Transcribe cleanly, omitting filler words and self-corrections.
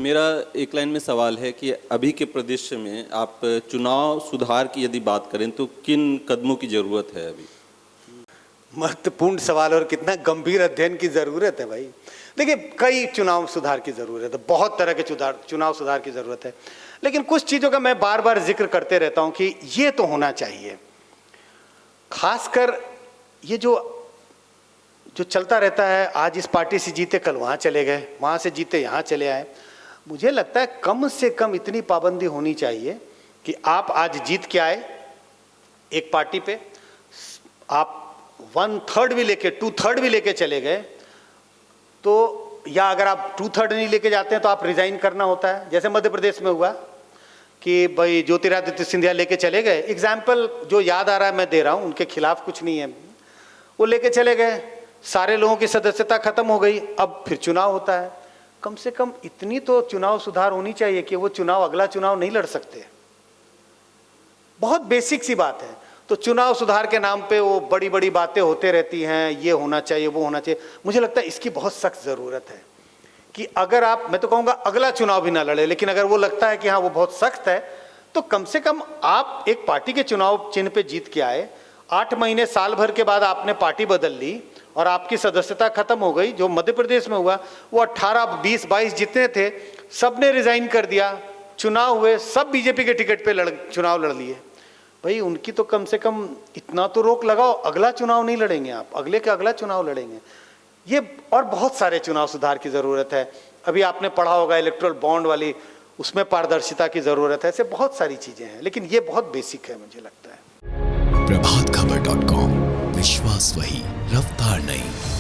मेरा एक लाइन में सवाल है कि अभी के परिदृश्य में आप चुनाव सुधार की यदि बात करें तो किन कदमों की ज़रूरत है अभी? महत्वपूर्ण सवाल और कितना गंभीर अध्ययन की ज़रूरत है भाई। देखिए, कई चुनाव सुधार की ज़रूरत है, बहुत तरह के चुनाव सुधार की ज़रूरत है, लेकिन कुछ चीज़ों का मैं बार बार जिक्र करते रहता हूं कि ये तो होना चाहिए। खासकर ये जो चलता रहता है, आज इस पार्टी से जीते कल वहाँ चले गए, वहाँ से जीते यहाँ चले आए। मुझे लगता है कम से कम इतनी पाबंदी होनी चाहिए कि आप आज जीत के आए एक पार्टी पे, आप 1/3 भी लेके 2/3 भी लेके चले गए तो, या अगर आप 2/3 नहीं लेके जाते हैं तो आप रिजाइन करना होता है। जैसे मध्य प्रदेश में हुआ कि भाई ज्योतिरादित्य सिंधिया लेके चले गए, एग्जाम्पल जो याद आ रहा है मैं दे रहा हूँ, उनके खिलाफ कुछ नहीं है, वो लेके चले गए, सारे लोगों की सदस्यता खत्म हो गई, अब फिर चुनाव होता है। कम से कम इतनी तो चुनाव सुधार होनी चाहिए कि वो चुनाव अगला चुनाव नहीं लड़ सकते। बहुत बेसिक सी बात है। तो चुनाव सुधार के नाम पे वो बड़ी बड़ी बातें होते रहती हैं, ये होना चाहिए वो होना चाहिए। मुझे लगता है इसकी बहुत सख्त ज़रूरत है कि अगर आप, मैं तो कहूँगा अगला चुनाव भी ना लड़े, लेकिन अगर वो लगता है कि हाँ वो बहुत सख्त है, तो कम से कम आप एक पार्टी के चुनाव चिन्ह पे जीत के आए, 8 महीने साल भर के बाद आपने पार्टी बदल ली और आपकी सदस्यता खत्म हो गई। जो मध्य प्रदेश में हुआ वो 18, 20, 22 जितने थे सब ने रिजाइन कर दिया, चुनाव हुए, सब बीजेपी के टिकट पे चुनाव लड़ लिए। भाई उनकी तो कम से कम इतना तो रोक लगाओ, अगला चुनाव नहीं लड़ेंगे आप, अगले का अगला चुनाव लड़ेंगे। ये और बहुत सारे चुनाव सुधार की ज़रूरत है। अभी आपने पढ़ा होगा इलेक्ट्रल बॉन्ड वाली, उसमें पारदर्शिता की ज़रूरत है। ऐसे बहुत सारी चीज़ें हैं, लेकिन ये बहुत बेसिक है मुझे लगता है। प्रभातखबर.com, विश्वास वही, रफ्तार नहीं।